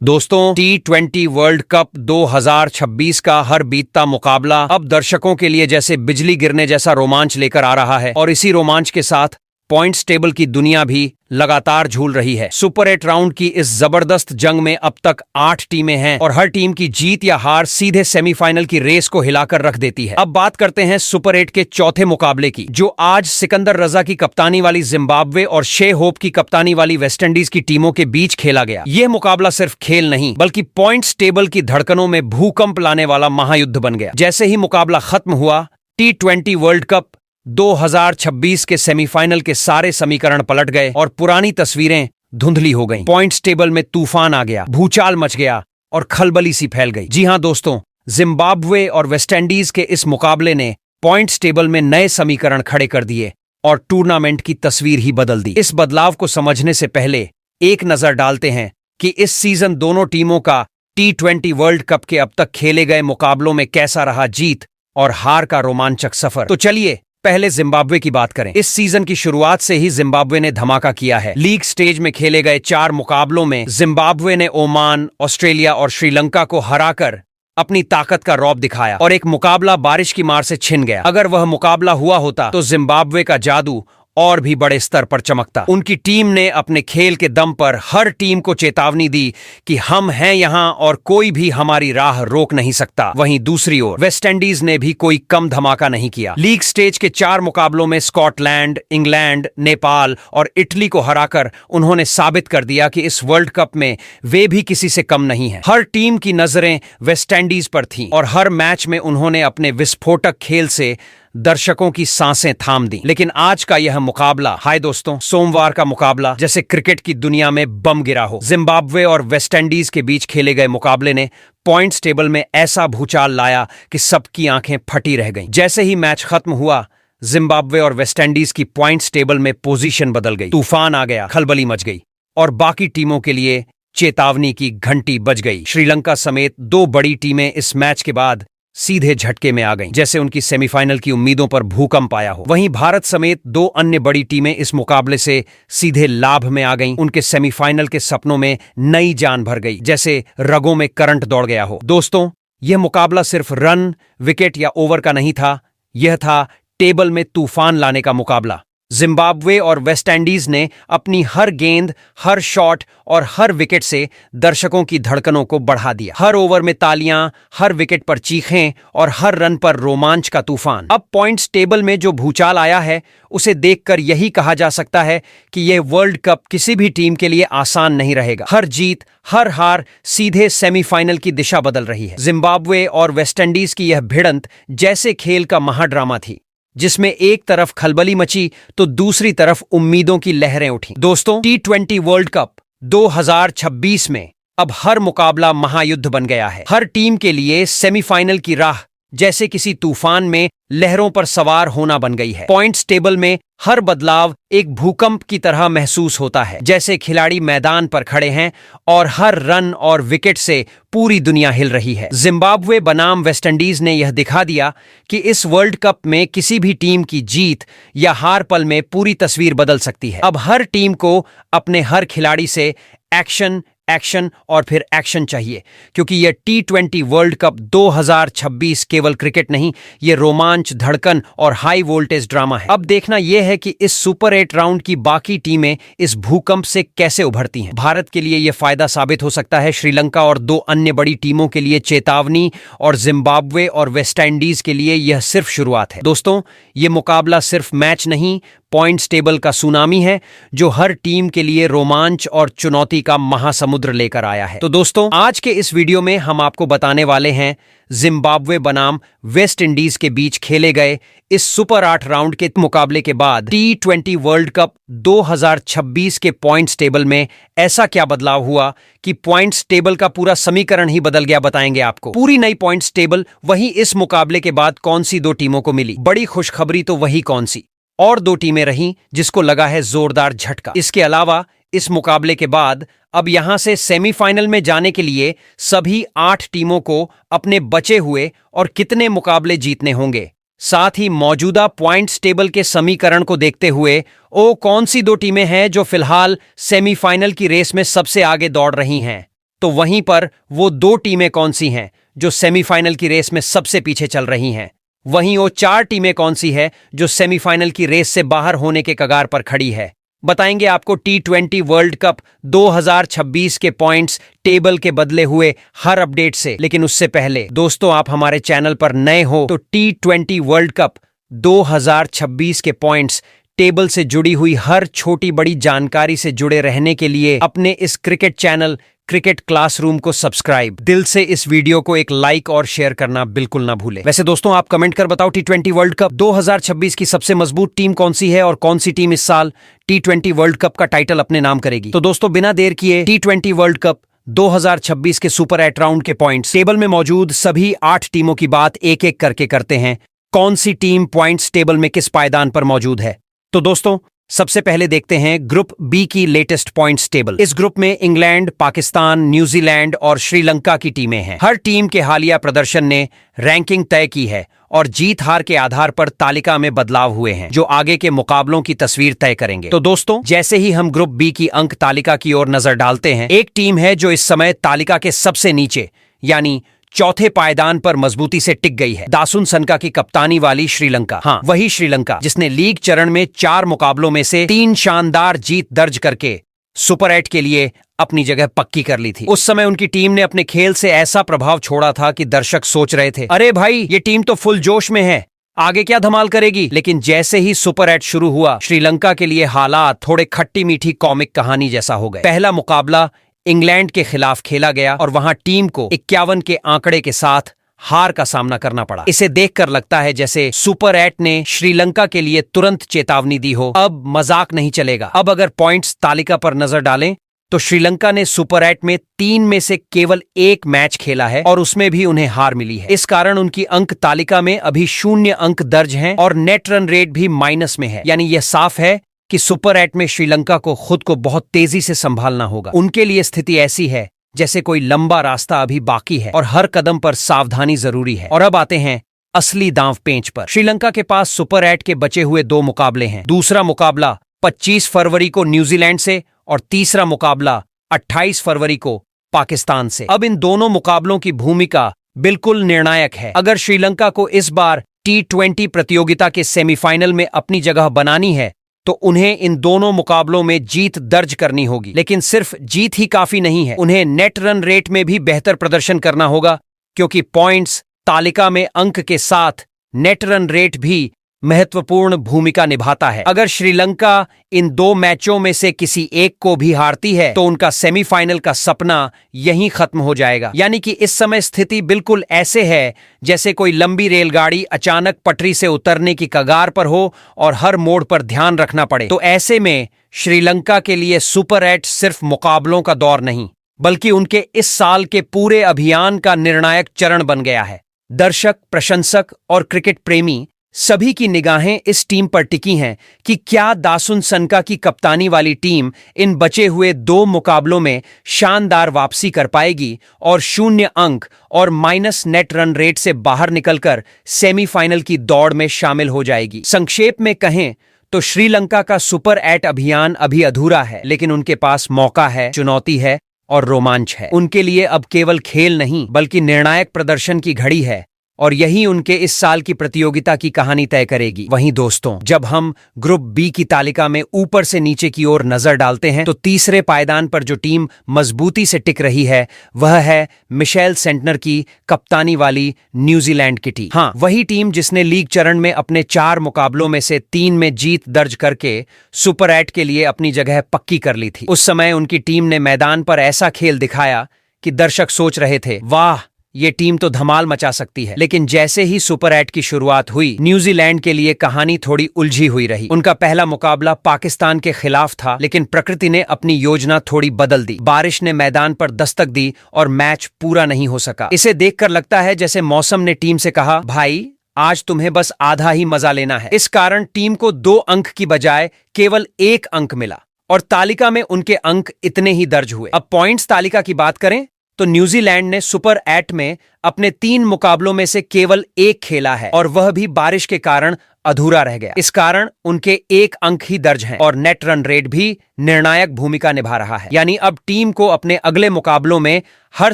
दोस्तों, T20 world cup 2026 का हर बीतता मुकाबला अब दर्शकों के लिए जैसे बिजली गिरने जैसा रोमांच लेकर आ रहा है और इसी रोमांच के साथ पॉइंट्स टेबल की दुनिया भी लगातार झूल रही है। सुपर 8 राउंड की इस जबरदस्त जंग में अब तक 8 टीमें हैं और हर टीम की जीत या हार सीधे सेमीफाइनल की रेस को हिलाकर रख देती है। अब बात करते हैं सुपर 8 के चौथे मुकाबले की, जो आज सिकंदर रजा की कप्तानी वाली जिम्बाब्वे और शे होप की कप्तानी वाली वेस्टइंडीज की टीमों के बीच खेला गया। यह मुकाबला सिर्फ खेल नहीं बल्कि पॉइंट्स टेबल की धड़कनों में भूकंप लाने वाला महायुद्ध बन गया। जैसे ही मुकाबला खत्म हुआ, T20 वर्ल्ड कप 2026 के सेमीफाइनल के सारे समीकरण पलट गए और पुरानी तस्वीरें धुंधली हो गईं। पॉइंट्स टेबल में तूफान आ गया, भूचाल मच गया और खलबली सी फैल गई। जी हां दोस्तों, जिम्बाब्वे और वेस्टइंडीज के इस मुकाबले ने पॉइंट्स टेबल में नए समीकरण खड़े कर दिए और टूर्नामेंट की तस्वीर ही बदल दी। इस बदलाव को समझने से पहले एक नजर डालते हैं कि इस सीजन दोनों टीमों का T20 वर्ल्ड कप के अब तक खेले गए मुकाबलों में कैसा रहा जीत और हार का रोमांचक सफर। तो चलिए पहले जिम्बाब्वे की बात करें। इस सीजन की शुरुआत से ही जिम्बाब्वे ने धमाका किया है। लीग स्टेज में खेले गए 4 मुकाबलों में जिम्बाब्वे ने ओमान, ऑस्ट्रेलिया और श्रीलंका को हराकर अपनी ताकत का रौब दिखाया और एक मुकाबला बारिश की मार से छिन गया। अगर वह मुकाबला हुआ होता तो जिम्बाब्वे का जादू और भी बड़े स्तर पर चमकता। उनकी टीम ने अपने खेल के दम पर हर टीम को चेतावनी दी कि हम हैं यहां और कोई भी हमारी राह रोक नहीं सकता। वहीं दूसरी ओर वेस्टइंडीज ने भी कोई कम धमाका नहीं किया। लीग स्टेज के 4 मुकाबलों में स्कॉटलैंड, इंग्लैंड, नेपाल और इटली को हराकर उन्होंने साबित कर दिया कि इस वर्ल्ड कप में वे भी किसी से कम नहीं है। हर टीम की नजरें वेस्टइंडीज पर थीं और हर मैच में उन्होंने अपने विस्फोटक खेल से दर्शकों की सांसें थाम दी। लेकिन आज का यह मुकाबला, हाय दोस्तों, सोमवार का मुकाबला जैसे क्रिकेट की दुनिया में बम गिरा हो। जिम्बाब्वे और वेस्टइंडीज के बीच खेले गए मुकाबले ने पॉइंट्स टेबल में ऐसा भूचाल लाया कि सबकी आंखें फटी रह गईं। जैसे ही मैच खत्म हुआ, जिम्बाब्वे और वेस्टइंडीज की पॉइंट्स टेबल में पोजीशन बदल गई, तूफान आ गया, खलबली मच गई और बाकी टीमों के लिए चेतावनी की घंटी बज गई। श्रीलंका समेत 2 बड़ी टीमें इस मैच के बाद सीधे झटके में आ गईं, जैसे उनकी सेमीफाइनल की उम्मीदों पर भूकंप आया हो। वहीं भारत समेत 2 अन्य बड़ी टीमें इस मुकाबले से सीधे लाभ में आ गईं। उनके सेमीफाइनल के सपनों में नई जान भर गई, जैसे रगों में करंट दौड़ गया हो। दोस्तों, यह मुकाबला सिर्फ रन, विकेट या ओवर का नहीं था, यह था टेबल में तूफान लाने का मुकाबला। जिम्बाब्वे और वेस्टइंडीज ने अपनी हर गेंद, हर शॉट और हर विकेट से दर्शकों की धड़कनों को बढ़ा दिया। हर ओवर में तालियां, हर विकेट पर चीखें और हर रन पर रोमांच का तूफान। अब पॉइंट्स टेबल में जो भूचाल आया है, उसे देखकर यही कहा जा सकता है कि यह वर्ल्ड कप किसी भी टीम के लिए आसान नहीं रहेगा। हर जीत, हर हार सीधे सेमीफाइनल की दिशा बदल रही है। जिम्बाब्वे और वेस्टइंडीज की यह भिड़ंत जैसे खेल का महाड्रामा थी, जिसमें एक तरफ खलबली मची तो दूसरी तरफ उम्मीदों की लहरें उठी। दोस्तों, T20 वर्ल्ड कप 2026 में अब हर मुकाबला महायुद्ध बन गया है। हर टीम के लिए सेमीफाइनल की राह जैसे किसी तूफान में लहरों पर सवार होना बन गई है। पॉइंट्स टेबल में हर बदलाव एक भूकंप की तरह महसूस होता है, जैसे खिलाड़ी मैदान पर खड़े हैं और हर रन और विकेट से पूरी दुनिया हिल रही है। जिम्बाब्वे बनाम वेस्टइंडीज ने यह दिखा दिया कि इस वर्ल्ड कप में किसी भी टीम की जीत या हार पल में पूरी तस्वीर बदल सकती है। अब हर टीम को अपने हर खिलाड़ी से एक्शन, एक्शन और फिर एक्शन चाहिए, क्योंकि यह T20 वर्ल्ड कप 2026 केवल क्रिकेट नहीं, यह रोमांच, धड़कन और हाई वोल्टेज ड्रामा है। अब देखना यह है कि इस सुपर 8 राउंड की बाकी टीमें इस भूकंप से कैसे उभरती हैं। भारत के लिए यह फायदा साबित हो सकता है, श्रीलंका और 2 अन्य बड़ी टीमों के लिए चेतावनी और जिम्बाब्वे और वेस्टइंडीज के लिए यह सिर्फ शुरुआत है। दोस्तों, यह मुकाबला सिर्फ मैच नहीं, पॉइंट्स टेबल का सुनामी है जो हर टीम के लिए रोमांच और चुनौती का महासमुद्र लेकर आया है। तो दोस्तों, आज के इस वीडियो में हम आपको बताने वाले हैं जिम्बाब्वे बनाम वेस्ट इंडीज के बीच खेले गए इस सुपर 8 राउंड के मुकाबले के बाद T20 वर्ल्ड कप 2026 के पॉइंट्स टेबल में ऐसा क्या बदलाव हुआ कि पॉइंट्स टेबल का पूरा समीकरण ही बदल गया। बताएंगे आपको पूरी नई पॉइंट्स टेबल। वहीं इस मुकाबले के बाद कौन सी 2 टीमों को मिली बड़ी खुशखबरी, तो वही कौन सी, और 2 टीमें रहीं जिसको लगा है जोरदार झटका। इसके अलावा इस मुकाबले के बाद अब यहां से सेमीफाइनल में जाने के लिए सभी 8 टीमों को अपने बचे हुए और कितने मुकाबले जीतने होंगे, साथ ही मौजूदा पॉइंट्स टेबल के समीकरण को देखते हुए कौन सी 2 टीमें हैं जो फिलहाल सेमीफाइनल की रेस में सबसे आगे दौड़ रही हैं। तो वहीं पर वो दो टीमें कौन सी हैं जो सेमीफाइनल की रेस में सबसे पीछे चल रही हैं? वहीं वो चार टीमें कौन सी है जो सेमीफाइनल की रेस से बाहर होने के कगार पर खड़ी है? बताएंगे आपको T20 वर्ल्ड कप 2026 के पॉइंट्स टेबल के बदले हुए हर अपडेट से। लेकिन उससे पहले दोस्तों, आप हमारे चैनल पर नए हो तो T20 वर्ल्ड कप 2026 के पॉइंट्स टेबल से जुड़ी हुई हर छोटी बड़ी जानकारी से जुड़े रहने के लिए अपने इस क्रिकेट चैनल क्रिकेट क्लासरूम को सब्सक्राइब, दिल से इस वीडियो को एक लाइक और शेयर करना बिल्कुल ना भूलें। वैसे दोस्तों, आप कमेंट कर बताओ T20 वर्ल्ड कप 2026 की सबसे मजबूत टीम कौन सी है और कौन सी टीम इस साल T20 वर्ल्ड कप का टाइटल अपने नाम करेगी। तो दोस्तों, बिना देर किए T20 वर्ल्ड कप 2026 के सुपर 8 राउंड के पॉइंट्स टेबल में मौजूद सभी 8 टीमों की बात एक एक करके करते हैं। कौन सी टीम पॉइंट्स टेबल में किस पायदान पर मौजूद है? तो दोस्तों, सबसे पहले देखते हैं ग्रुप बी की लेटेस्ट पॉइंट्स टेबल। इस ग्रुप में इंग्लैंड, पाकिस्तान, न्यूजीलैंड और श्रीलंका की टीमें हैं। हर टीम के हालिया प्रदर्शन ने रैंकिंग तय की है और जीत हार के आधार पर तालिका में बदलाव हुए हैं जो आगे के मुकाबलों की तस्वीर तय करेंगे। तो दोस्तों, जैसे ही हम ग्रुप बी की अंक तालिका की ओर नजर डालते हैं, एक टीम है जो इस समय तालिका के सबसे नीचे यानी चौथे पायदान पर मजबूती से टिक गई है। दासुन सनका की कप्तानी वाली श्रीलंका। हाँ, वही श्रीलंका जिसने लीग चरण में 4 मुकाबलों में से 3 शानदार जीत दर्ज करके सुपर 8 के लिए अपनी जगह पक्की कर ली थी। उस समय उनकी टीम ने अपने खेल से ऐसा प्रभाव छोड़ा था कि दर्शक सोच रहे थे, अरे भाई, ये टीम तो फुल जोश में है, आगे क्या धमाल करेगी। लेकिन जैसे ही सुपर 8 शुरू हुआ, श्रीलंका के लिए हालात थोड़े खट्टी मीठी कॉमिक कहानी जैसा हो गए। पहला मुकाबला इंग्लैंड के खिलाफ खेला गया और वहां टीम को 51 के आंकड़े के साथ हार का सामना करना पड़ा। इसे देखकर लगता है जैसे सुपर 8 ने श्रीलंका के लिए तुरंत चेतावनी दी हो, अब मजाक नहीं चलेगा। अब अगर पॉइंट्स तालिका पर नजर डालें तो श्रीलंका ने सुपर 8 में 3 में से केवल 1 मैच खेला है और उसमें भी उन्हें हार मिली है। इस कारण उनकी अंक तालिका में अभी 0 अंक दर्ज हैं और नेट रन रेट भी माइनस में है। यानी यह साफ है कि सुपर 8 में श्रीलंका को खुद को बहुत तेजी से संभालना होगा। उनके लिए स्थिति ऐसी है जैसे कोई लंबा रास्ता अभी बाकी है और हर कदम पर सावधानी जरूरी है। और अब आते हैं असली दांव पेंच पर। श्रीलंका के पास सुपर 8 के बचे हुए 2 मुकाबले हैं। दूसरा मुकाबला 25 फरवरी को न्यूजीलैंड से और तीसरा मुकाबला 28 फरवरी को पाकिस्तान से। अब इन दोनों मुकाबलों की भूमिका बिल्कुल निर्णायक है। अगर श्रीलंका को इस बार T20 प्रतियोगिता के सेमीफाइनल में अपनी जगह बनानी है तो उन्हें इन दोनों मुकाबलों में जीत दर्ज करनी होगी। लेकिन सिर्फ जीत ही काफी नहीं है, उन्हें नेट रन रेट में भी बेहतर प्रदर्शन करना होगा, क्योंकि पॉइंट्स तालिका में अंक के साथ नेट रन रेट भी महत्वपूर्ण भूमिका निभाता है। अगर श्रीलंका इन 2 मैचों में से किसी एक को भी हारती है तो उनका सेमीफाइनल का सपना यहीं खत्म हो जाएगा। यानी कि इस समय स्थिति बिल्कुल ऐसे है जैसे कोई लंबी रेलगाड़ी अचानक पटरी से उतरने की कगार पर हो और हर मोड़ पर ध्यान रखना पड़े। तो ऐसे में श्रीलंका के लिए सुपर 8 सिर्फ मुकाबलों का दौर नहीं, बल्कि उनके इस साल के पूरे अभियान का निर्णायक चरण बन गया है। दर्शक, प्रशंसक और क्रिकेट प्रेमी सभी की निगाहें इस टीम पर टिकी हैं कि क्या दासुन सनका की कप्तानी वाली टीम इन बचे हुए 2 मुकाबलों में शानदार वापसी कर पाएगी और 0 अंक और माइनस नेट रन रेट से बाहर निकलकर सेमीफाइनल की दौड़ में शामिल हो जाएगी। संक्षेप में कहें तो श्रीलंका का सुपर 8 अभियान अभी अधूरा है, लेकिन उनके पास मौका है, चुनौती है और रोमांच है। उनके लिए अब केवल खेल नहीं बल्कि निर्णायक प्रदर्शन की घड़ी है और यही उनके इस साल की प्रतियोगिता की कहानी तय करेगी। वहीं दोस्तों, जब हम ग्रुप बी की तालिका में ऊपर से नीचे की ओर नजर डालते हैं तो तीसरे पायदान पर जो टीम मजबूती से टिक रही है वह है मिशेल सेंटनर की कप्तानी वाली न्यूजीलैंड की टीम। हाँ, वही टीम जिसने लीग चरण में अपने 4 मुकाबलों में से 3 में जीत दर्ज करके सुपर 8 के लिए अपनी जगह पक्की कर ली थी। उस समय उनकी टीम ने मैदान पर ऐसा खेल दिखाया कि दर्शक सोच रहे थे, वाह, ये टीम तो धमाल मचा सकती है। लेकिन जैसे ही सुपर 8 की शुरुआत हुई, न्यूजीलैंड के लिए कहानी थोड़ी उलझी हुई रही। उनका पहला मुकाबला पाकिस्तान के खिलाफ था, लेकिन प्रकृति ने अपनी योजना थोड़ी बदल दी। बारिश ने मैदान पर दस्तक दी और मैच पूरा नहीं हो सका। इसे देखकर लगता है जैसे मौसम ने टीम से कहा, भाई, आज तुम्हें बस आधा ही मजा लेना है। इस कारण टीम को 2 अंक की बजाय केवल 1 अंक मिला और तालिका में उनके अंक इतने ही दर्ज हुए। अब पॉइंट्स तालिका की बात करें तो न्यूजीलैंड ने सुपर 8 में अपने 3 मुकाबलों में से केवल 1 खेला है और वह भी बारिश के कारण अधूरा रह गया। इस कारण उनके 1 अंक ही दर्ज हैं और नेट रन रेट भी निर्णायक भूमिका निभा रहा है। यानी अब टीम को अपने अगले मुकाबलों में हर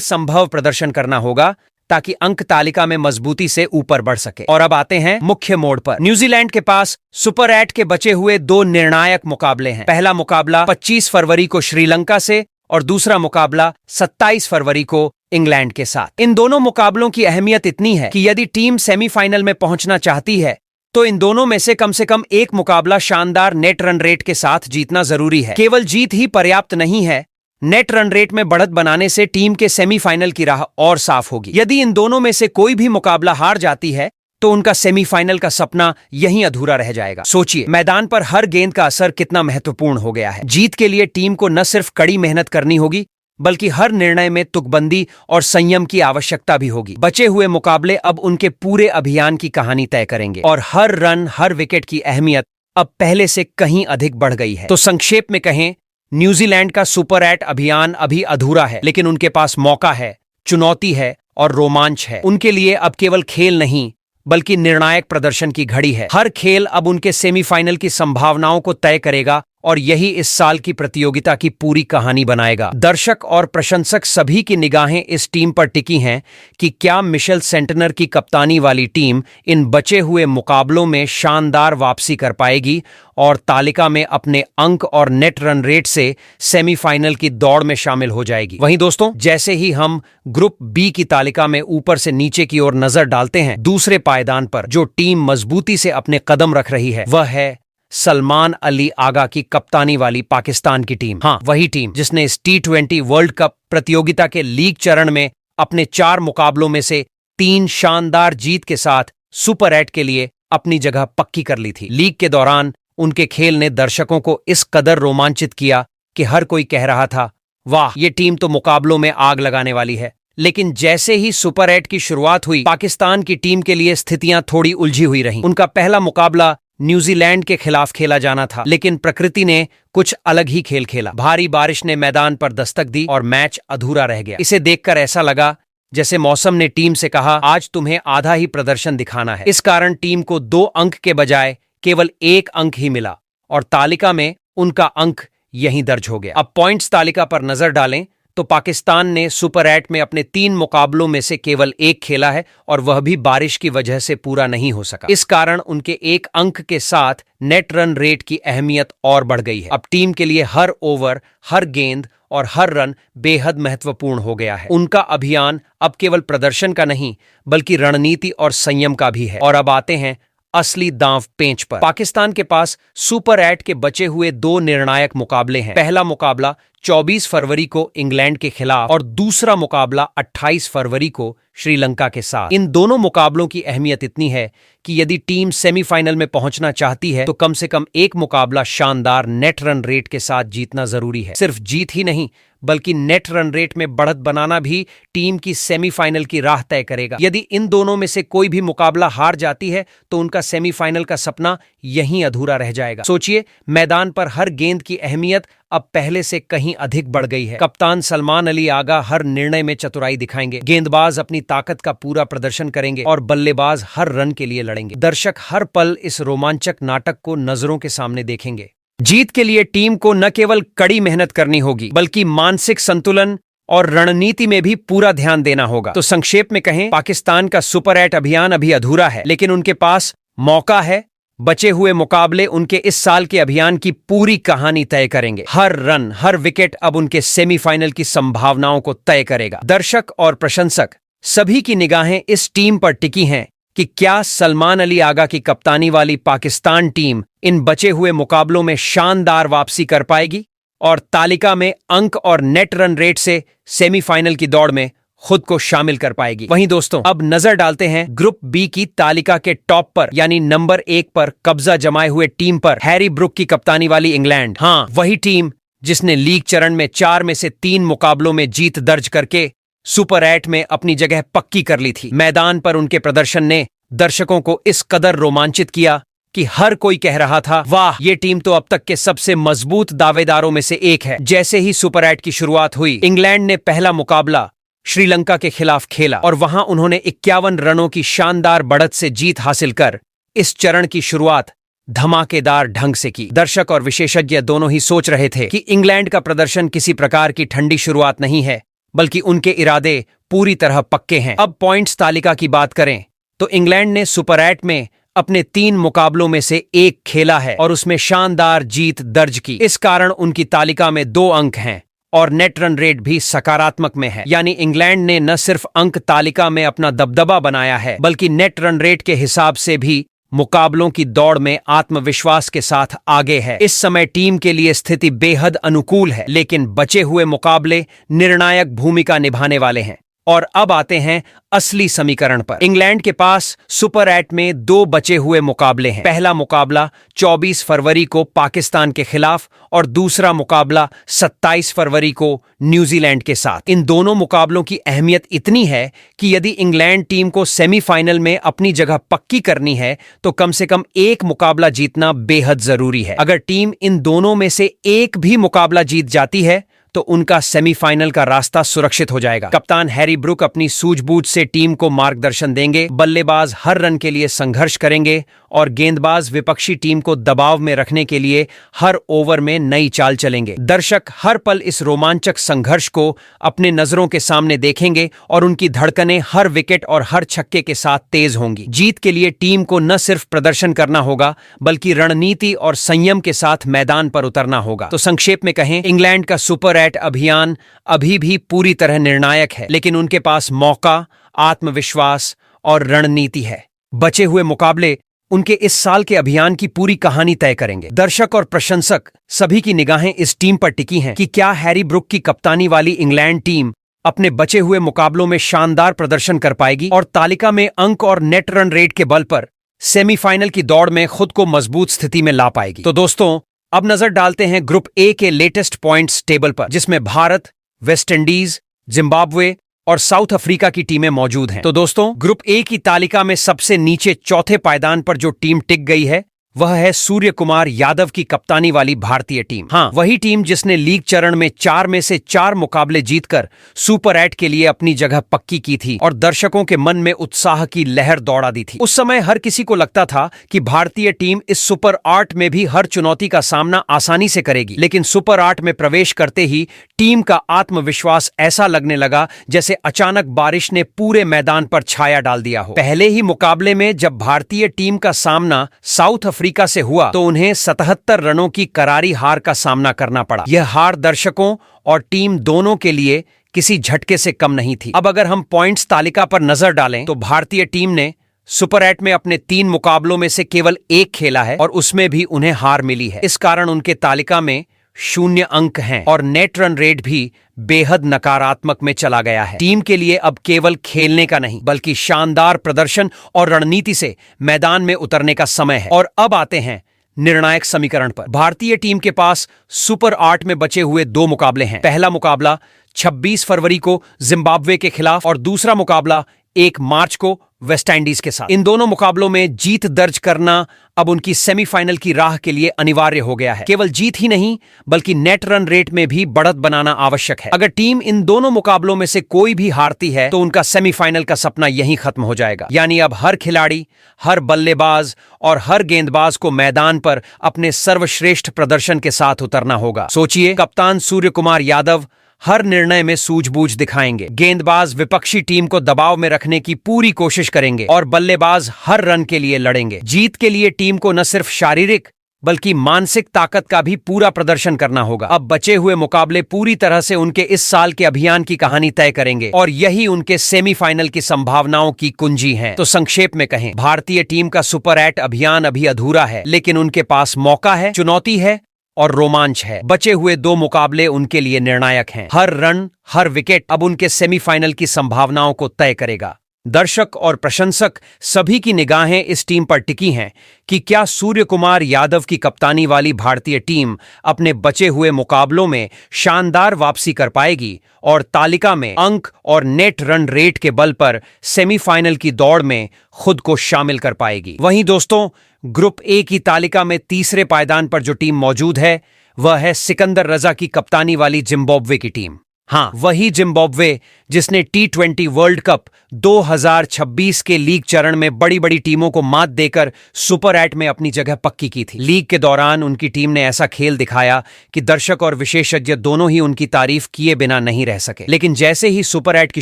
संभव प्रदर्शन करना होगा ताकि अंक तालिका में मजबूती से ऊपर बढ़ सके। और अब आते हैं मुख्य मोड़ पर। न्यूजीलैंड के पास सुपर 8 के बचे हुए 2 निर्णायक मुकाबले हैं। पहला मुकाबला 25 फरवरी को श्रीलंका से और दूसरा मुकाबला 27 फरवरी को इंग्लैंड के साथ। इन दोनों मुकाबलों की अहमियत इतनी है कि यदि टीम सेमीफाइनल में पहुंचना चाहती है तो इन दोनों में से कम एक मुकाबला शानदार नेट रन रेट के साथ जीतना जरूरी है। केवल जीत ही पर्याप्त नहीं है, नेट रन रेट में बढ़त बनाने से टीम के सेमीफाइनल की राह और साफ होगी। यदि इन दोनों में से कोई भी मुकाबला हार जाती है तो उनका सेमीफाइनल का सपना यहीं अधूरा रह जाएगा। सोचिए, मैदान पर हर गेंद का असर कितना महत्वपूर्ण हो गया है। जीत के लिए टीम को न सिर्फ कड़ी मेहनत करनी होगी बल्कि हर निर्णय में तुकबंदी और संयम की आवश्यकता भी होगी। बचे हुए मुकाबले अब उनके पूरे अभियान की कहानी तय करेंगे और हर रन, हर विकेट की अहमियत अब पहले से कहीं अधिक बढ़ गई है। तो संक्षेप में कहें, न्यूजीलैंड का सुपर 8 अभियान अभी अधूरा है, लेकिन उनके पास मौका है, चुनौती है और रोमांच है। उनके लिए अब केवल खेल नहीं बल्कि निर्णायक प्रदर्शन की घड़ी है। हर खेल अब उनके सेमीफाइनल की संभावनाओं को तय करेगा और यही इस साल की प्रतियोगिता की पूरी कहानी बनाएगा। दर्शक और प्रशंसक सभी की निगाहें इस टीम पर टिकी हैं कि क्या मिशेल सेंटनर की कप्तानी वाली टीम इन बचे हुए मुकाबलों में शानदार वापसी कर पाएगी और तालिका में अपने अंक और नेट रन रेट से सेमीफाइनल की दौड़ में शामिल हो जाएगी। वहीं दोस्तों, जैसे ही हम ग्रुप बी की तालिका में ऊपर से नीचे की ओर नजर डालते हैं, दूसरे पायदान पर जो टीम मजबूती से अपने कदम रख रही है वह है सलमान अली आगा की कप्तानी वाली पाकिस्तान की टीम। हाँ, वही टीम जिसने इस T20 वर्ल्ड कप प्रतियोगिता के लीग चरण में अपने 4 मुकाबलों में से 3 शानदार जीत के साथ सुपर 8 के लिए अपनी जगह पक्की कर ली थी। लीग के दौरान उनके खेल ने दर्शकों को इस कदर रोमांचित किया कि हर कोई कह रहा था, वाह, ये टीम तो मुकाबलों में आग लगाने वाली है। लेकिन जैसे ही सुपर 8 की शुरुआत हुई, पाकिस्तान की टीम के लिए स्थितियां थोड़ी उलझी हुई रहीं। उनका पहला मुकाबला न्यूजीलैंड के खिलाफ खेला जाना था, लेकिन प्रकृति ने कुछ अलग ही खेल खेला। भारी बारिश ने मैदान पर दस्तक दी और मैच अधूरा रह गया। इसे देखकर ऐसा लगा जैसे मौसम ने टीम से कहा, आज तुम्हें आधा ही प्रदर्शन दिखाना है। इस कारण टीम को 2 अंक के बजाय केवल 1 अंक ही मिला और तालिका में उनका अंक यहीं दर्ज हो गया। अब पॉइंट्स तालिका पर नजर डालें तो पाकिस्तान ने सुपर 8 में अपने 3 मुकाबलों में से केवल 1 खेला है और वह भी बारिश की वजह से पूरा नहीं हो सका। इस कारण उनके 1 अंक के साथ नेट रन रेट की अहमियत और बढ़ गई है। अब टीम के लिए हर ओवर, हर गेंद और हर रन बेहद महत्वपूर्ण हो गया है। उनका अभियान अब केवल प्रदर्शन का नहीं बल्कि रणनीति और संयम का भी है। और अब आते हैं असली दांव पेंच पर। पाकिस्तान के पास सुपर 8 के बचे हुए 2 निर्णायक मुकाबले हैं। पहला मुकाबला 24 फरवरी को इंग्लैंड के खिलाफ और दूसरा मुकाबला 28 फरवरी को श्रीलंका के साथ। इन दोनों मुकाबलों की अहमियत इतनी है कि यदि टीम सेमीफाइनल में पहुंचना चाहती है तो कम से कम 1 मुकाबला शानदार नेट रन रेट के साथ जीतना जरूरी है। सिर्फ जीत ही नहीं बल्कि नेट रन रेट में बढ़त बनाना भी टीम की सेमीफाइनल की राह तय करेगा। यदि इन दोनों में से कोई भी मुकाबला हार जाती है तो उनका सेमीफाइनल का सपना यहीं अधूरा रह जाएगा। सोचिए, मैदान पर हर गेंद की अहमियत अब पहले से कहीं अधिक बढ़ गई है। कप्तान सलमान अली आगा हर निर्णय में चतुराई दिखाएंगे, गेंदबाज अपनी ताकत का पूरा प्रदर्शन करेंगे और बल्लेबाज हर रन के लिए लड़ेंगे। दर्शक हर पल इस रोमांचक नाटक को नजरों के सामने देखेंगे। जीत के लिए टीम को न केवल कड़ी मेहनत करनी होगी बल्कि मानसिक संतुलन और रणनीति में भी पूरा ध्यान देना होगा। तो संक्षेप में कहें, पाकिस्तान का सुपर 8 अभियान अभी अधूरा है, लेकिन उनके पास मौका है। बचे हुए मुकाबले उनके इस साल के अभियान की पूरी कहानी तय करेंगे। हर रन, हर विकेट अब उनके सेमीफाइनल की संभावनाओं को तय करेगा। दर्शक और प्रशंसक सभी की निगाहें इस टीम पर टिकी हैं कि क्या सलमान अली आगा की कप्तानी वाली पाकिस्तान टीम इन बचे हुए मुकाबलों में शानदार वापसी कर पाएगी और तालिका में अंक और नेट रन रेट से सेमीफाइनल की दौड़ में खुद को शामिल कर पाएगी। वहीं दोस्तों, अब नजर डालते हैं ग्रुप बी की तालिका के टॉप पर, यानी नंबर 1 पर कब्जा जमाए हुए टीम पर, हैरी ब्रुक की कप्तानी वाली इंग्लैंड। हाँ, वही टीम जिसने लीग चरण में 4 में से 3 मुकाबलों में जीत दर्ज करके सुपर 8 में अपनी जगह पक्की कर ली थी। मैदान पर उनके प्रदर्शन ने दर्शकों को इस कदर रोमांचित किया कि हर कोई कह रहा था, वाह, ये टीम तो अब तक के सबसे मजबूत दावेदारों में से एक है। जैसे ही सुपर 8 की शुरुआत हुई, इंग्लैंड ने पहला मुकाबला श्रीलंका के खिलाफ खेला और वहां उन्होंने 51 रनों की शानदार बढ़त से जीत हासिल कर इस चरण की शुरुआत धमाकेदार ढंग से की। दर्शक और विशेषज्ञ दोनों ही सोच रहे थे कि इंग्लैंड का प्रदर्शन किसी प्रकार की ठंडी शुरुआत नहीं है, बल्कि उनके इरादे पूरी तरह पक्के हैं। अब पॉइंट्स तालिका की बात करें तो इंग्लैंड ने सुपर 8 में अपने 3 मुकाबलों में से 1 खेला है और उसमें शानदार जीत दर्ज की। इस कारण उनकी तालिका में 2 अंक हैं और नेट रन रेट भी सकारात्मक में है। यानी इंग्लैंड ने न सिर्फ अंक तालिका में अपना दबदबा बनाया है, बल्कि नेट रन रेट के हिसाब से भी मुकाबलों की दौड़ में आत्मविश्वास के साथ आगे है। इस समय टीम के लिए स्थिति बेहद अनुकूल है, लेकिन बचे हुए मुकाबले निर्णायक भूमिका निभाने वाले हैं। और अब आते हैं असली समीकरण पर। इंग्लैंड के पास सुपर 8 में 2 बचे हुए मुकाबले हैं। पहला मुकाबला 24 फरवरी को पाकिस्तान के खिलाफ और दूसरा मुकाबला 27 फरवरी को न्यूजीलैंड के साथ। इन दोनों मुकाबलों की अहमियत इतनी है कि यदि इंग्लैंड टीम को सेमीफाइनल में अपनी जगह पक्की करनी है तो कम से कम 1 मुकाबला जीतना बेहद जरूरी है। अगर टीम इन दोनों में से 1 भी मुकाबला जीत जाती है तो उनका सेमीफाइनल का रास्ता सुरक्षित हो जाएगा। कप्तान हैरी ब्रूक अपनी सूझबूझ से टीम को मार्गदर्शन देंगे, बल्लेबाज हर रन के लिए संघर्ष करेंगे और गेंदबाज विपक्षी टीम को दबाव में रखने के लिए हर ओवर में नई चाल चलेंगे। दर्शक हर पल इस रोमांचक संघर्ष को अपने नजरों के सामने देखेंगे और उनकी धड़कनें हर विकेट और हर छक्के के साथ तेज होंगी। जीत के लिए टीम को न सिर्फ प्रदर्शन करना होगा, बल्कि रणनीति और संयम के साथ मैदान पर उतरना होगा। तो संक्षेप में कहें, इंग्लैंड का सुपर 8 अभियान अभी भी पूरी तरह निर्णायक है, लेकिन उनके पास मौका, आत्मविश्वास और रणनीति है। बचे हुए मुकाबले उनके इस साल के अभियान की पूरी कहानी तय करेंगे। दर्शक और प्रशंसक सभी की निगाहें इस टीम पर टिकी हैं कि क्या हैरी ब्रूक की कप्तानी वाली इंग्लैंड टीम अपने बचे हुए मुकाबलों में शानदार प्रदर्शन कर पाएगी और तालिका में अंक और नेट रन रेट के बल पर सेमीफाइनल की दौड़ में खुद को मजबूत स्थिति में ला पाएगी। तो दोस्तों, अब नजर डालते हैं ग्रुप ए के लेटेस्ट पॉइंट्स टेबल पर, जिसमें भारत, वेस्ट इंडीज, जिम्बाब्वे और साउथ अफ्रीका की टीमें मौजूद हैं। तो दोस्तों, ग्रुप ए की तालिका में सबसे नीचे चौथे पायदान पर जो टीम टिक गई है वह है सूर्य कुमार यादव की कप्तानी वाली भारतीय टीम। हाँ, वही टीम जिसने लीग चरण में 4 में से 4 मुकाबले जीतकर सुपर 8 के लिए अपनी जगह पक्की की थी और दर्शकों के मन में उत्साह की लहर दौड़ा दी थी। उस समय हर किसी को लगता था कि भारतीय टीम इस सुपर 8 में भी हर चुनौती का सामना आसानी से करेगी, लेकिन सुपर 8 में प्रवेश करते ही टीम का आत्मविश्वास ऐसा लगने लगा जैसे अचानक बारिश ने पूरे मैदान पर छाया डाल दिया हो। पहले ही मुकाबले में जब भारतीय टीम का सामना साउथ अफ्रीका से हुआ तो उन्हें 77 रनों की करारी हार का सामना करना पड़ा। यह हार दर्शकों और टीम दोनों के लिए किसी झटके से कम नहीं थी। अब अगर हम पॉइंट्स तालिका पर नजर डालें तो भारतीय टीम ने सुपर 8 में अपने 3 मुकाबलों में से केवल 1 खेला है और उसमें भी उन्हें हार मिली है। इस कारण उनके तालिका में 0 अंक हैं और नेट रन रेट भी बेहद नकारात्मक में चला गया है। टीम के लिए अब केवल खेलने का नहीं, बल्कि शानदार प्रदर्शन और रणनीति से मैदान में उतरने का समय है। और अब आते हैं निर्णायक समीकरण पर। भारतीय टीम के पास सुपर 8 में बचे हुए 2 मुकाबले हैं। पहला मुकाबला 26 फरवरी को जिम्बाब्वे के खिलाफ और दूसरा मुकाबला 1 मार्च को वेस्ट इंडीज के साथ। इन दोनों मुकाबलों में जीत दर्ज करना अब उनकी सेमीफाइनल की राह के लिए अनिवार्य हो गया है। केवल जीत ही नहीं, बल्कि नेट रन रेट में भी बढ़त बनाना आवश्यक है। अगर टीम इन दोनों मुकाबलों में से कोई भी हारती है तो उनका सेमीफाइनल का सपना यहीं खत्म हो जाएगा। यानी अब हर खिलाड़ी, हर बल्लेबाज और हर गेंदबाज को मैदान पर अपने सर्वश्रेष्ठ प्रदर्शन के साथ उतरना होगा। सोचिए, कप्तान सूर्य कुमार यादव हर निर्णय में सूझबूझ दिखाएंगे, गेंदबाज विपक्षी टीम को दबाव में रखने की पूरी कोशिश करेंगे और बल्लेबाज हर रन के लिए लड़ेंगे। जीत के लिए टीम को न सिर्फ शारीरिक बल्कि मानसिक ताकत का भी पूरा प्रदर्शन करना होगा। अब बचे हुए मुकाबले पूरी तरह से उनके इस साल के अभियान की कहानी तय करेंगे और यही उनके सेमीफाइनल की संभावनाओं की कुंजी है। तो संक्षेप में कहें, भारतीय टीम का सुपर 8 अभियान अभी अधूरा है, लेकिन उनके पास मौका है, चुनौती है और रोमांच है। बचे हुए 2 मुकाबले उनके लिए निर्णायक हैं। हर रन, हर विकेट अब उनके सेमीफाइनल की संभावनाओं को तय करेगा। दर्शक और प्रशंसक सभी की निगाहें इस टीम पर टिकी हैं कि क्या सूर्य कुमार यादव की कप्तानी वाली भारतीय टीम अपने बचे हुए मुकाबलों में शानदार वापसी कर पाएगी और तालिका में अंक और नेट रन रेट के बल पर सेमीफाइनल की दौड़ में खुद को शामिल कर पाएगी। वहीं दोस्तों, ग्रुप ए की तालिका में तीसरे पायदान पर जो टीम मौजूद है वह है सिकंदर रजा की कप्तानी वाली जिम्बाब्वे की टीम। हाँ, वही जिम्बाब्वे जिसने T20 वर्ल्ड कप 2026 के लीग चरण में बड़ी बड़ी टीमों को मात देकर सुपर 8 में अपनी जगह पक्की की थी। लीग के दौरान उनकी टीम ने ऐसा खेल दिखाया कि दर्शक और विशेषज्ञ दोनों ही उनकी तारीफ किए बिना नहीं रह सके। लेकिन जैसे ही सुपर 8 की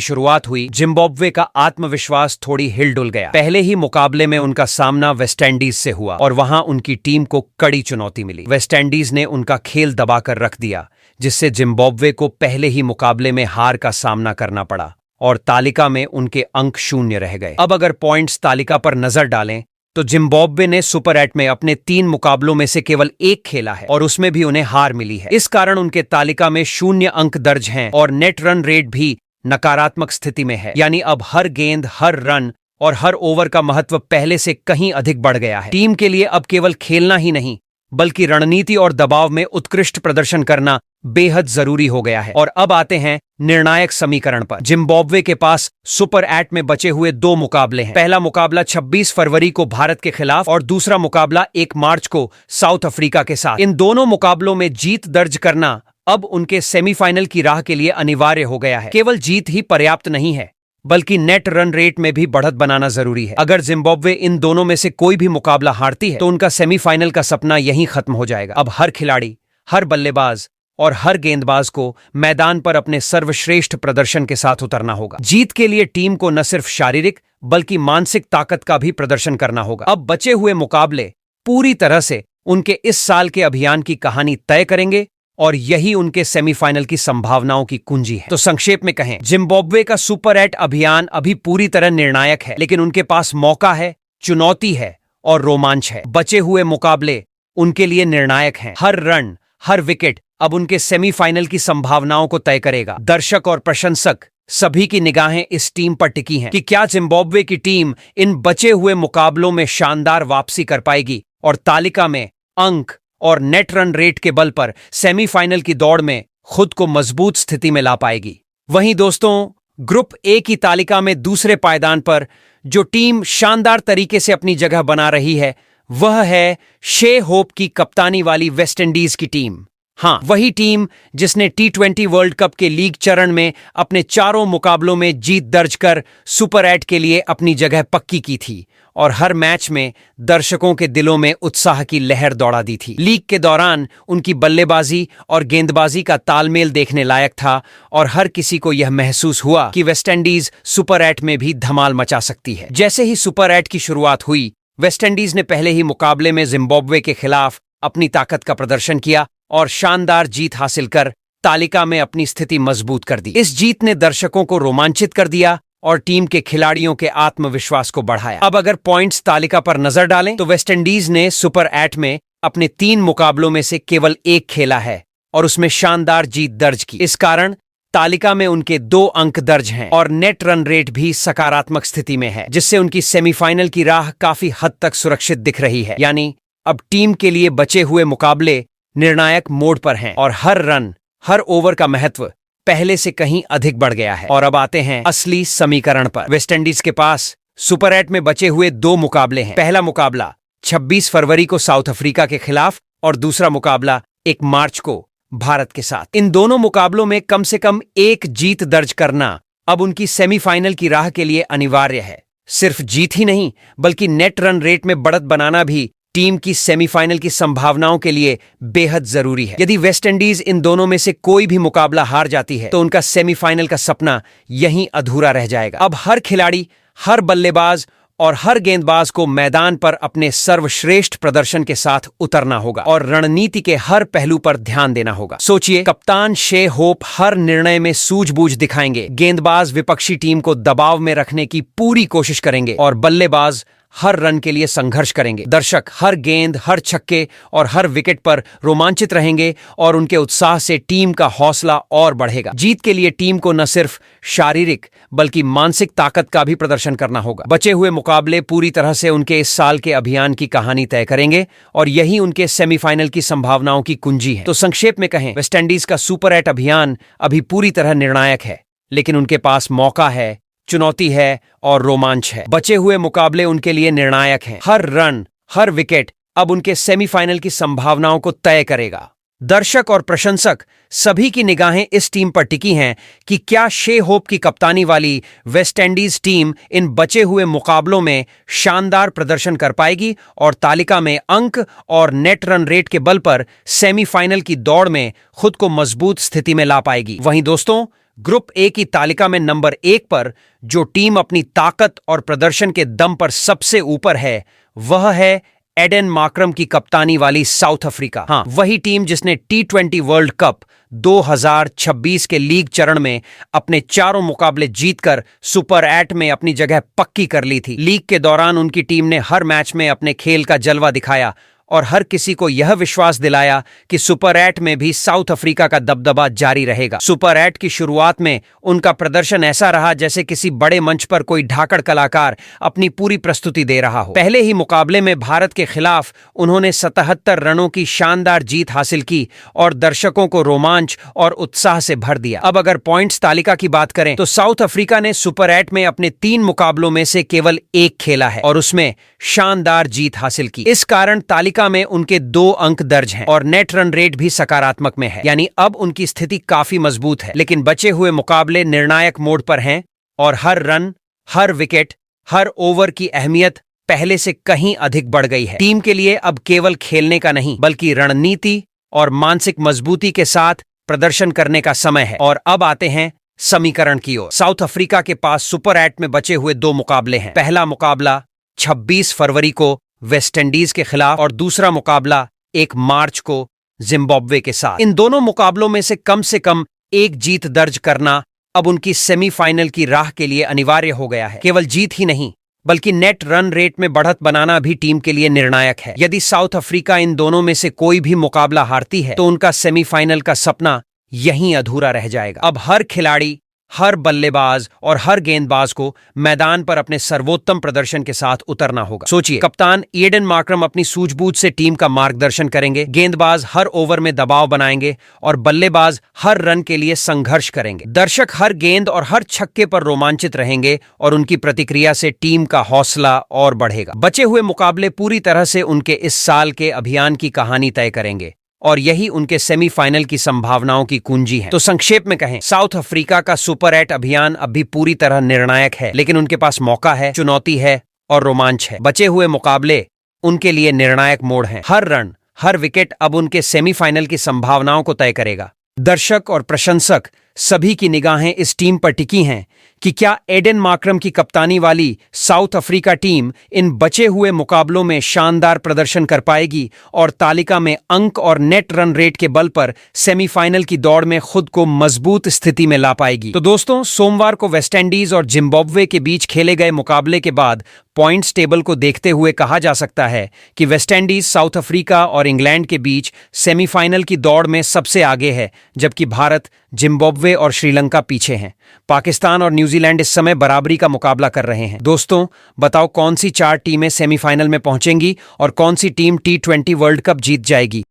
शुरुआत हुई, जिम्बाब्वे का आत्मविश्वास थोड़ी हिल-डुल गया। पहले ही मुकाबले में उनका सामना वेस्टइंडीज से हुआ और वहां उनकी टीम को कड़ी चुनौती मिली। वेस्टइंडीज ने उनका खेल दबाकर रख दिया, जिससे जिम्बाब्वे को पहले ही मुकाबले में हार का सामना करना पड़ा और तालिका में उनके अंक शून्य रह गए। अब अगर पॉइंट्स तालिका पर नजर डालें तो जिम्बाब्वे ने सुपर 8 में अपने 3 मुकाबलों में से केवल एक खेला है और उसमें भी उन्हें हार मिली है। इस कारण उनके तालिका में शून्य अंक दर्ज हैं और नेट रन रेट भी नकारात्मक स्थिति में है। यानी अब हर गेंद, हर रन और हर ओवर का महत्व पहले से कहीं अधिक बढ़ गया है। टीम के लिए अब केवल खेलना ही नहीं बल्कि रणनीति और दबाव में उत्कृष्ट प्रदर्शन करना बेहद जरूरी हो गया है। और अब आते हैं निर्णायक समीकरण पर। जिम्बाब्वे के पास सुपर 8 में बचे हुए 2 मुकाबले हैं। पहला मुकाबला 26 फरवरी को भारत के खिलाफ और दूसरा मुकाबला 1 मार्च को साउथ अफ्रीका के साथ। इन दोनों मुकाबलों में जीत दर्ज करना अब उनके सेमीफाइनल की राह के लिए अनिवार्य हो गया है। केवल जीत ही पर्याप्त नहीं है बल्कि नेट रन रेट में भी बढ़त बनाना जरूरी है। अगर जिम्बाब्वे इन दोनों में से कोई भी मुकाबला हारती है तो उनका सेमीफाइनल का सपना यहीं खत्म हो जाएगा। अब हर खिलाड़ी, हर बल्लेबाज और हर गेंदबाज को मैदान पर अपने सर्वश्रेष्ठ प्रदर्शन के साथ उतरना होगा। जीत के लिए टीम को न सिर्फ शारीरिक बल्कि मानसिक ताकत का भी प्रदर्शन करना होगा। अब बचे हुए मुकाबले पूरी तरह से उनके इस साल के अभियान की कहानी तय करेंगे और यही उनके सेमीफाइनल की संभावनाओं की कुंजी है। तो संक्षेप में कहें, जिम्बाब्वे का सुपर 8 अभियान अभी पूरी तरह निर्णायक है, लेकिन उनके पास मौका है, चुनौती है और रोमांच है। बचे हुए मुकाबले उनके लिए निर्णायक हैं। हर रन, हर विकेट अब उनके सेमीफाइनल की संभावनाओं को तय करेगा। दर्शक और प्रशंसक सभी की निगाहें इस टीम पर टिकी हैं कि क्या जिम्बाब्वे की टीम इन बचे हुए मुकाबलों में शानदार वापसी कर पाएगी और तालिका में अंक और नेट रन रेट के बल पर सेमीफाइनल की दौड़ में खुद को मजबूत स्थिति में ला पाएगी। वहीं दोस्तों, ग्रुप ए की तालिका में दूसरे पायदान पर जो टीम शानदार तरीके से अपनी जगह बना रही है वह है शे होप की कप्तानी वाली वेस्टइंडीज की टीम। हाँ, वही टीम जिसने T20 वर्ल्ड कप के लीग चरण में अपने चारों मुकाबलों में जीत दर्ज कर सुपर 8 के लिए अपनी जगह पक्की की थी और हर मैच में दर्शकों के दिलों में उत्साह की लहर दौड़ा दी थी। लीग के दौरान उनकी बल्लेबाजी और गेंदबाजी का तालमेल देखने लायक था और हर किसी को यह महसूस हुआ कि वेस्टइंडीज सुपर 8 में भी धमाल मचा सकती है। जैसे ही सुपर 8 की शुरुआत हुई, वेस्टइंडीज ने पहले ही मुकाबले में जिम्बाब्वे के खिलाफ अपनी ताकत का प्रदर्शन किया और शानदार जीत हासिल कर तालिका में अपनी स्थिति मजबूत कर दी। इस जीत ने दर्शकों को रोमांचित कर दिया और टीम के खिलाड़ियों के आत्मविश्वास को बढ़ाया। अब अगर पॉइंट्स तालिका पर नजर डालें तो वेस्टइंडीज ने सुपर 8 में अपने 3 मुकाबलों में से केवल एक खेला है और उसमें शानदार जीत दर्ज की। इस कारण तालिका में उनके 2 अंक दर्ज हैं और नेट रन रेट भी सकारात्मक स्थिति में है, जिससे उनकी सेमीफाइनल की राह काफी हद तक सुरक्षित दिख रही है। यानी अब टीम के लिए बचे हुए मुकाबले निर्णायक मोड पर हैं और हर रन, हर ओवर का महत्व पहले से कहीं अधिक बढ़ गया है। और अब आते हैं असली समीकरण पर। वेस्टइंडीज के पास सुपर 8 में बचे हुए 2 मुकाबले हैं। पहला मुकाबला 26 फरवरी को साउथ अफ्रीका के खिलाफ और दूसरा मुकाबला 1 मार्च को भारत के साथ। इन दोनों मुकाबलों में कम से कम एक जीत दर्ज करना अब उनकी सेमीफाइनल की राह के लिए अनिवार्य है। सिर्फ जीत ही नहीं बल्कि नेट रन रेट में बढ़त बनाना भी टीम की सेमीफाइनल की संभावनाओं के लिए बेहद जरूरी है। यदि वेस्टइंडीज इन दोनों में से कोई भी मुकाबला हार जाती है तो उनका सेमीफाइनल का सपना यहीं अधूरा रह जाएगा। अब हर खिलाड़ी, हर बल्लेबाज और हर गेंदबाज को मैदान पर अपने सर्वश्रेष्ठ प्रदर्शन के साथ उतरना होगा और रणनीति के हर पहलू पर ध्यान देना होगा। सोचिए, कप्तान शे होप हर निर्णय में सूझबूझ दिखाएंगे, गेंदबाज विपक्षी टीम को दबाव में रखने की पूरी कोशिश करेंगे और बल्लेबाज हर रन के लिए संघर्ष करेंगे। दर्शक हर गेंद, हर छक्के और हर विकेट पर रोमांचित रहेंगे और उनके उत्साह से टीम का हौसला और बढ़ेगा। जीत के लिए टीम को न सिर्फ शारीरिक बल्कि मानसिक ताकत का भी प्रदर्शन करना होगा। बचे हुए मुकाबले पूरी तरह से उनके इस साल के अभियान की कहानी तय करेंगे और यही उनके सेमीफाइनल की संभावनाओं की कुंजी है। तो संक्षेप में कहें, वेस्टइंडीज का सुपर 8 अभियान अभी पूरी तरह निर्णायक है, लेकिन उनके पास मौका है, चुनौती है और रोमांच है। बचे हुए मुकाबले उनके लिए निर्णायक हैं। हर रन, हर विकेट अब उनके सेमीफाइनल की संभावनाओं को तय करेगा। दर्शक और प्रशंसक सभी की निगाहें इस टीम पर टिकी हैं कि क्या शे होप की कप्तानी वाली वेस्टइंडीज टीम इन बचे हुए मुकाबलों में शानदार प्रदर्शन कर पाएगी और तालिका में अंक और नेट रन रेट के बल पर सेमीफाइनल की दौड़ में खुद को मजबूत स्थिति में ला पाएगी। वहीं दोस्तों, ग्रुप ए की तालिका में नंबर 1 पर जो टीम अपनी ताकत और प्रदर्शन के दम पर सबसे ऊपर है, वह है एडेन मार्क्रम की कप्तानी वाली साउथ अफ्रीका। हाँ, वही टीम जिसने T20 वर्ल्ड कप 2026 के लीग चरण में अपने चारों मुकाबले जीतकर सुपर 8 में अपनी जगह पक्की कर ली थी। लीग के दौरान उनकी टीम ने हर मैच में अपने खेल का जलवा दिखाया और हर किसी को यह विश्वास दिलाया कि सुपर 8 में भी साउथ अफ्रीका का दबदबा जारी रहेगा। सुपर 8 की शुरुआत में उनका प्रदर्शन ऐसा रहा जैसे किसी बड़े मंच पर कोई ढाकड़ कलाकार अपनी पूरी प्रस्तुति दे रहा हो। पहले ही मुकाबले में भारत के खिलाफ उन्होंने 77 रनों की शानदार जीत हासिल की और दर्शकों को रोमांच और उत्साह से भर दिया। अब अगर पॉइंट्स तालिका की बात करें तो साउथ अफ्रीका ने सुपर 8 में अपने 3 मुकाबलों में से केवल 1 खेला है और उसमें शानदार जीत हासिल की। इस कारण तालिका में उनके 2 अंक दर्ज हैं और नेट रन रेट भी सकारात्मक में है, यानी अब उनकी स्थिति काफी मजबूत है। लेकिन बचे हुए मुकाबले निर्णायक मोड पर हैं और हर रन, हर विकेट, हर ओवर की अहमियत पहले से कहीं अधिक बढ़ गई है। टीम के लिए अब केवल खेलने का नहीं बल्कि रणनीति और मानसिक मजबूती के साथ प्रदर्शन करने का समय है। और अब आते हैं समीकरण की ओर। साउथ अफ्रीका के पास सुपर 8 में बचे हुए 2 मुकाबले हैं। पहला मुकाबला 26 फरवरी को वेस्टइंडीज के खिलाफ और दूसरा मुकाबला 1 मार्च को जिम्बाब्वे के साथ। इन दोनों मुकाबलों में से कम 1 जीत दर्ज करना अब उनकी सेमीफाइनल की राह के लिए अनिवार्य हो गया है। केवल जीत ही नहीं बल्कि नेट रन रेट में बढ़त बनाना भी टीम के लिए निर्णायक है। यदि साउथ अफ्रीका इन दोनों में से कोई भी मुकाबला हारती है तो उनका सेमीफाइनल का सपना यहीं अधूरा रह जाएगा। अब हर खिलाड़ी, हर बल्लेबाज और हर गेंदबाज को मैदान पर अपने सर्वोत्तम प्रदर्शन के साथ उतरना होगा। सोचिए, कप्तान एडेन मार्क्रम अपनी सूझबूझ से टीम का मार्गदर्शन करेंगे, गेंदबाज हर ओवर में दबाव बनाएंगे और बल्लेबाज हर रन के लिए संघर्ष करेंगे। दर्शक हर गेंद और हर छक्के पर रोमांचित रहेंगे और उनकी प्रतिक्रिया से टीम का हौसला और बढ़ेगा। बचे हुए मुकाबले पूरी तरह से उनके इस साल के अभियान की कहानी तय करेंगे और यही उनके सेमीफाइनल की संभावनाओं की कुंजी है। तो संक्षेप में कहें, साउथ अफ्रीका का सुपर 8 अभियान अब भी पूरी तरह निर्णायक है, लेकिन उनके पास मौका है, चुनौती है और रोमांच है। बचे हुए मुकाबले उनके लिए निर्णायक मोड़ हैं। हर रन, हर विकेट अब उनके सेमीफाइनल की संभावनाओं को तय करेगा। दर्शक और प्रशंसक सभी की निगाहें इस टीम पर टिकी हैं कि क्या एडेन मार्क्रम की कप्तानी वाली साउथ अफ्रीका टीम इन बचे हुए मुकाबलों में शानदार प्रदर्शन कर पाएगी और तालिका में अंक और नेट रन रेट के बल पर सेमीफाइनल की दौड़ में खुद को मजबूत स्थिति में ला पाएगी। तो दोस्तों, सोमवार को वेस्टइंडीज और जिम्बाब्वे के बीच खेले गए मुकाबले के बाद पॉइंट्स टेबल को देखते हुए कहा जा सकता है कि वेस्टइंडीज, साउथ अफ्रीका और इंग्लैंड के बीच सेमीफाइनल की दौड़ में सबसे आगे है, जबकि भारत, जिम्बाब्वे और श्रीलंका पीछे हैं। पाकिस्तान और न्यूजीलैंड इस समय बराबरी का मुकाबला कर रहे हैं। दोस्तों, बताओ कौन सी 4 टीमें सेमीफाइनल में पहुंचेंगी और कौन सी टीम T20 वर्ल्ड कप जीत जाएगी।